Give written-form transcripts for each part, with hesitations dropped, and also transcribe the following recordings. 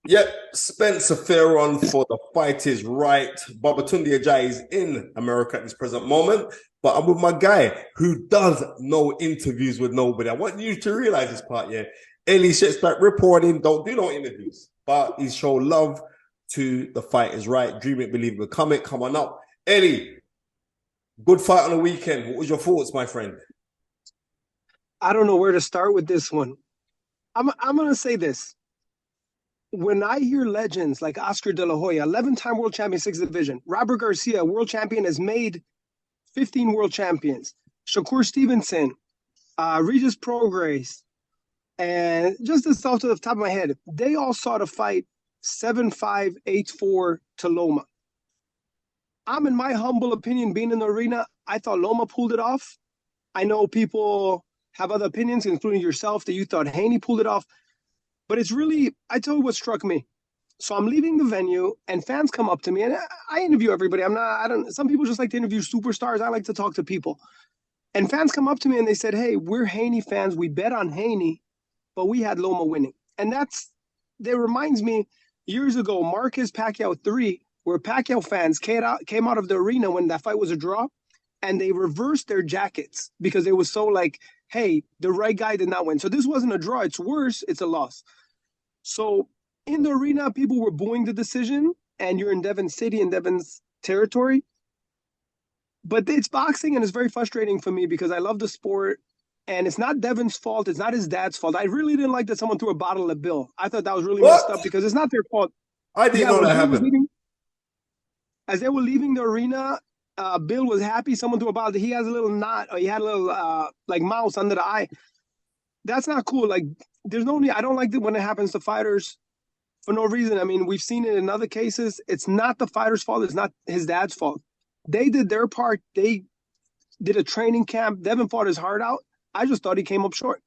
Yep, Spence fair on for The Fight Is Right. Babatunde Ajayi is in America at this present moment, but I'm with my guy who does no interviews with nobody. I want you to realize this part, yeah. Ellie Seckbach reporting, don't do no interviews, but he show love to The Fight Is Right. Dream it, believe it, become it. Come on up. Ellie, good fight on the weekend. What was your thoughts, my friend? I don't know where to start with this one. I'm gonna say this. When I hear legends like Oscar De La Hoya, 11-time world champion, sixth division, Robert Garcia, world champion, has made 15 world champions, Shakur Stevenson, Regis Prograis, and just this off to the top of my head, they all saw the fight 7-5, 8-4 to Loma. I'm in my humble opinion, being in the arena, I thought Loma pulled it off. I know people have other opinions, including yourself, that you thought Haney pulled it off. But it's really, I tell you what struck me. So I'm leaving the venue and fans come up to me, and I interview everybody. I don't, some people just like to interview superstars. I like to talk to people. And fans come up to me and they said, hey, we're Haney fans. We bet on Haney, but we had Loma winning. And that reminds me years ago, Marquez Pacquiao 3, where Pacquiao fans came out of the arena when that fight was a draw, and they reversed their jackets because it was so like, hey, the right guy did not win. So this wasn't a draw. It's worse. It's a loss. So in the arena, people were booing the decision, and you're in Devon City, in Devon's territory. But it's boxing, and it's very frustrating for me because I love the sport, and it's not Devon's fault. It's not his dad's fault. I really didn't like that someone threw a bottle at Bill. I thought that was really messed up What? because it's not their fault. I didn't Yeah, know when that Bill was happened. leaving, as they were leaving the arena, Bill was happy. Someone threw a bottle. He has a little knot, or he had a little like mouse under the eye. That's not cool. Like, there's no need. I don't like it when it happens to fighters for no reason. I mean, we've seen it in other cases. It's not the fighter's fault. It's not his dad's fault. They did their part. They did a training camp. Devin fought his heart out. I just thought he came up short.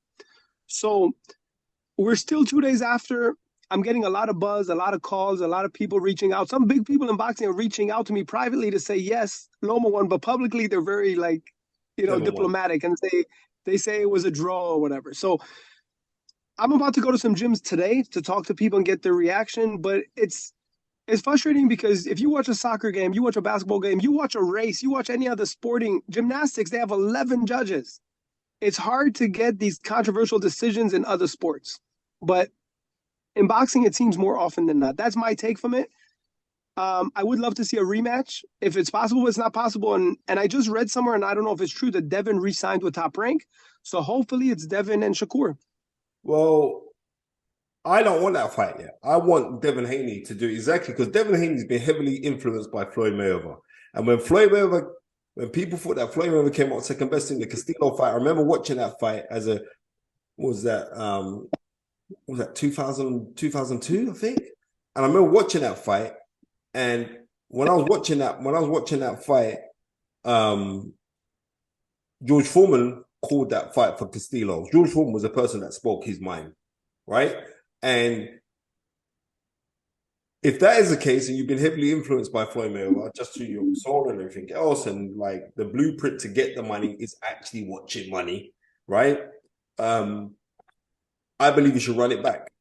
So we're still 2 days after. I'm getting a lot of buzz, a lot of calls, a lot of people reaching out. Some big people in boxing are reaching out to me privately to say yes, Loma won, but publicly they're very like, Devon won. diplomatic, and they say it was a draw or whatever. So I'm about to go to some gyms today to talk to people and get their reaction, but it's frustrating because if you watch a soccer game, you watch a basketball game, you watch a race, you watch any other sporting gymnastics, they have 11 judges. It's hard to get these controversial decisions in other sports. But in boxing, it seems more often than not. That's my take from it. I would love to see a rematch if it's possible. It's not possible, and I just read somewhere, and I don't know if it's true, that Devin re-signed with Top Rank. So hopefully it's Devin and Shakur. Well, I don't want that fight yet. I want Devin Haney to do exactly because Devin Haney's been heavily influenced by Floyd Mayweather. And when people thought that Floyd Mayweather came out second best in the Castillo fight, I remember watching that fight as a, what was that? What was that 2002, I think? And I remember watching that fight. And when I was watching that fight, George Foreman called that fight for Castillo. George Foreman was the person that spoke his mind, right? And if that is the case, and you've been heavily influenced by Floyd Mayweather, just to your soul and everything else, and like the blueprint to get the money is actually watching money, right? I believe you should run it back.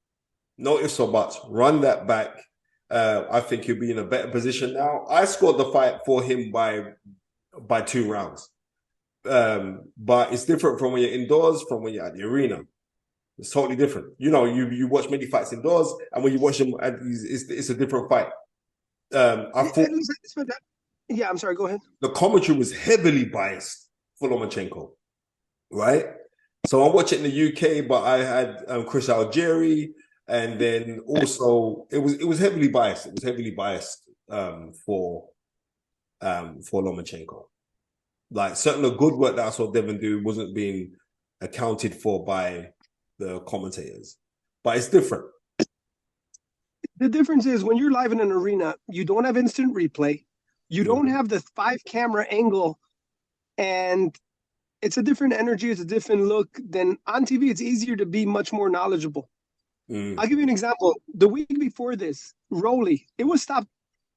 No ifs or buts. Run that back. I think he'll be in a better position now. I scored the fight for him by 2 rounds. But it's different from when you're indoors, from when you're at the arena. It's totally different. You watch many fights indoors, and when you watch them, it's a different fight. I thought Yeah, I'm sorry. Go ahead. the commentary was heavily biased for Lomachenko, right? So I'm watching in the UK, but I had Chris Algieri, and then also it was heavily biased. It was heavily biased for Lomachenko. Like certain the good work that I saw Devin do wasn't being accounted for by the commentators, but it's different. The difference is when you're live in an arena, you don't have instant replay, you don't Mm-hmm. have the 5 camera angle, and it's a different energy, it's a different look. Than on TV, it's easier to be much more knowledgeable. Mm. I'll give you an example. The week before this, Rolly, it was stopped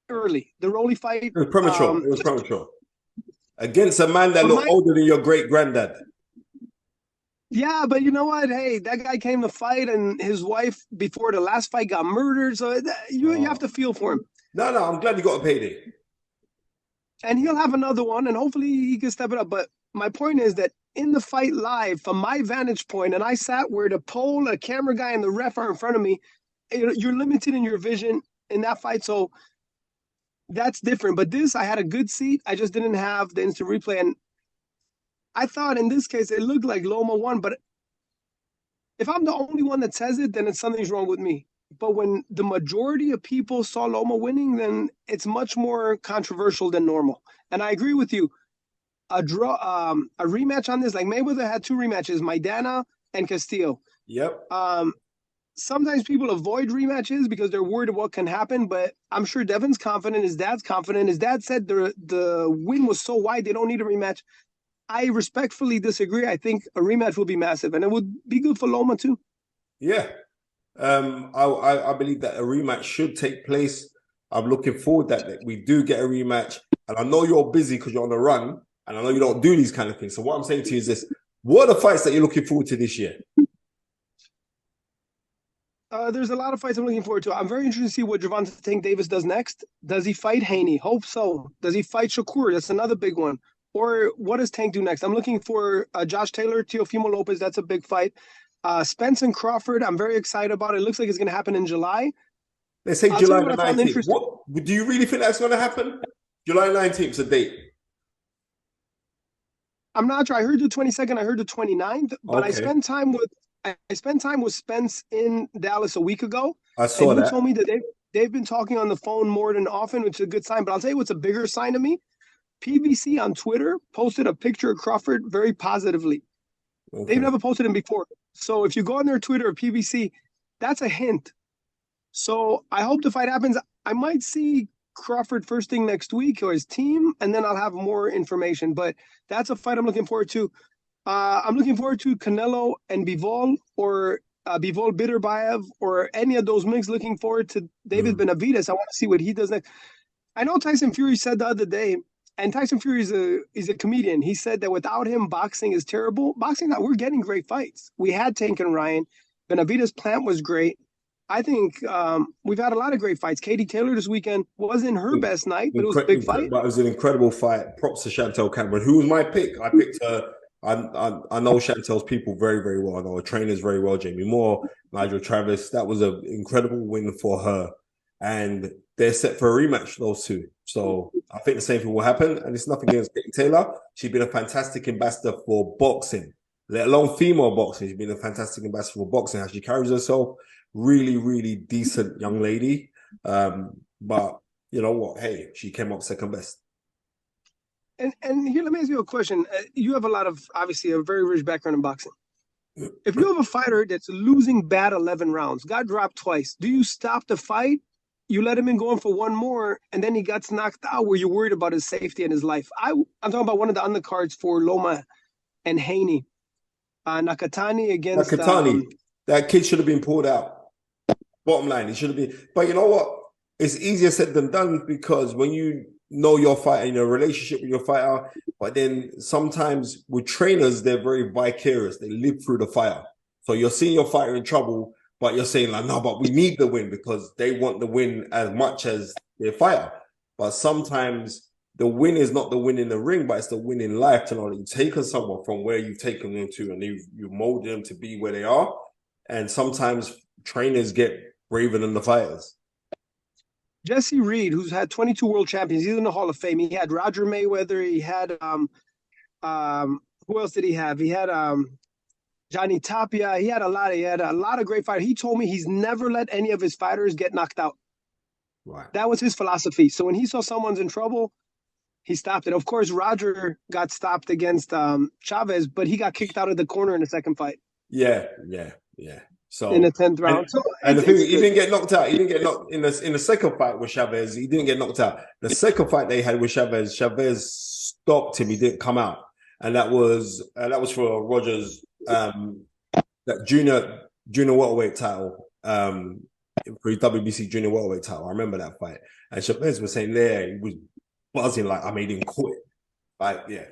early. The Rolly fight. It was premature. It was premature against a man that But looked my older than your great granddad. Yeah, but you know what? Hey, that guy came to fight, and his wife before the last fight got murdered. So you have Oh. to feel for him, No, I'm glad you got a payday. and he'll have another one, and hopefully he can step it up. But my point is that in the fight live, from my vantage point, and I sat where the pole, a camera guy, and the ref are in front of me. You're limited in your vision in that fight, so that's different. But this, I had a good seat. I just didn't have the instant replay, and I thought in this case it looked like Loma won, but if I'm the only one that says it, then it's something's wrong with me. But when the majority of people saw Loma winning, then it's much more controversial than normal. And I agree with you. A rematch on this, like Mayweather had two rematches, Maidana and Castillo. Yep. Sometimes people avoid rematches because they're worried of what can happen. But I'm sure Devin's confident. His dad's confident. His dad said the win was so wide they don't need a rematch. I respectfully disagree. I think a rematch will be massive, and it would be good for Loma too. Yeah. I believe that a rematch should take place. I'm looking forward that we do get a rematch. And I know you're busy because you're on the run, and I know you don't do these kind of things. So what I'm saying to you is this: what are the fights that you're looking forward to this year? There's a lot of fights I'm looking forward to. I'm very interested to see what Gervonta Tank Davis does next. Does he fight Haney? Hope so. Does he fight Shakur? That's another big one. Or what does Tank do next? I'm looking for Josh Taylor, Teofimo Lopez. That's a big fight. Spence and Crawford, I'm very excited about it. It looks like it's going to happen in July. Let's say I'll tell July you what the I found 19th. interesting. What do you really think that's going to happen? July 19th is a date. I'm not sure. I heard the 22nd. I heard the 29th. But Okay. I spent time with Spence in Dallas a week ago, I and saw he that. told me that they've been talking on the phone more than often, which is a good sign. But I'll tell you what's a bigger sign to me. PBC on Twitter posted a picture of Crawford very positively. They've Okay. never posted him before. So if you go on their Twitter or PBC, that's a hint. So I hope the fight happens. I might see Crawford first thing next week or his team, and then I'll have more information. But that's a fight I'm looking forward to. I'm looking forward to Canelo and Bivol or Bivol Bitterbayev or any of those mix. Looking forward to David Mm. Benavidez. I want to see what he does next. I know Tyson Fury said the other day, and Tyson Fury is a comedian. He said that without him, boxing is terrible. Boxing, we're getting great fights. We had Tank and Ryan. Benavidez Plant was great. I think we've had a lot of great fights. Katie Taylor this weekend wasn't her best night, but it was a big fight. But it was an incredible fight. Props to Chantel Cameron, who was my pick. I picked her. I know Chantel's people very, very well. I know her trainers very well. Jamie Moore, Nigel Travis. That was an incredible win for her, and they're set for a rematch. Those two. So I think the same thing will happen. And it's nothing against Katie Taylor. She's been a fantastic ambassador for boxing, let alone female boxing. She's been a fantastic ambassador for boxing. How she carries herself, really, really decent young lady. But you know what? Hey, she came up second best. And here, let me ask you a question. You have a lot of obviously a very rich background in boxing. If you have a fighter that's losing bad 11 rounds, got dropped twice, do you stop the fight? You let him in going for one more, and then he gets knocked out. Where you're worried about his safety and his life. I'm talking about one of the undercards for Loma and Haney, Nakatani against. Nakatani, that kid should have been pulled out. Bottom line, he should have been. But you know what? It's easier said than done because when you know your fighter, in a relationship with your fighter, but then sometimes with trainers, they're very vicarious. They live through the fighter. So you're seeing your fighter in trouble, but you're saying like, no, but we need the win because they want the win as much as their fighter. But sometimes the win is not the win in the ring, but it's the win in life to know that you've taken someone from where you've taken them to and you've molded them to be where they are. And sometimes trainers get braver than the fighters. Jesse Reed, who's had 22 world champions, he's in the Hall of Fame. He had Roger Mayweather. He had who else did he have? He had Johnny Tapia. He had a lot. He had a lot of great fighters. He told me he's never let any of his fighters get knocked out. Right. That was his philosophy. So when he saw someone's in trouble, he stopped it. Of course, Roger got stopped against Chavez, but he got kicked out of the corner in the second fight. Yeah. In the So 10th round. So and the thing it's he didn't get knocked out. He didn't get knocked in the second fight with Chavez. He didn't get knocked out. The second fight they had with Chavez, Chavez stopped him. He didn't come out, and that was for Rogers that junior welterweight title for his WBC junior welterweight title. I remember that fight, and Chavez was saying there he was buzzing like I made him quit. Like yeah.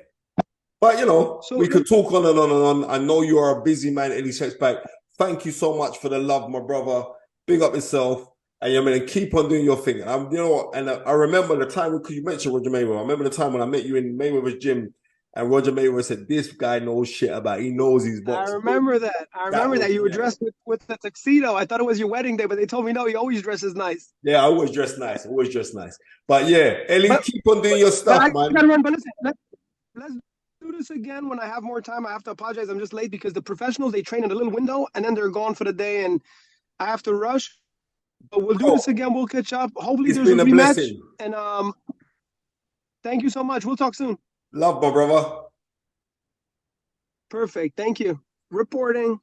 But you know, So we could talk on and on and on. I know you are a busy man, Ellie Seckbach. Thank you so much for the love, my brother. Big up yourself. And you're going to keep on doing your thing. And you know what? And I remember the time, because you mentioned Roger Mayweather. I remember the time when I met you in Mayweather's gym, and Roger Mayweather said, "This guy knows shit about. He knows his I boxing." remember that. I remember that you were Yeah. dressed with the tuxedo. I thought it was your wedding day, but they told me no, he always dresses nice. Yeah, I always dress nice. Always dress nice. But yeah, Ellie, But, keep on doing your but stuff, I man. gotta run. But listen, let's do this again when I have more time. I have to apologize. I'm just late because the professionals they train in a little window and then they're gone for the day, and I have to rush. But we'll do Bro, this again. We'll catch up. Hopefully, it's there's a been a rematch. blessing. And thank you so much. We'll talk soon. Love, my brother. Perfect. Thank you. Reporting.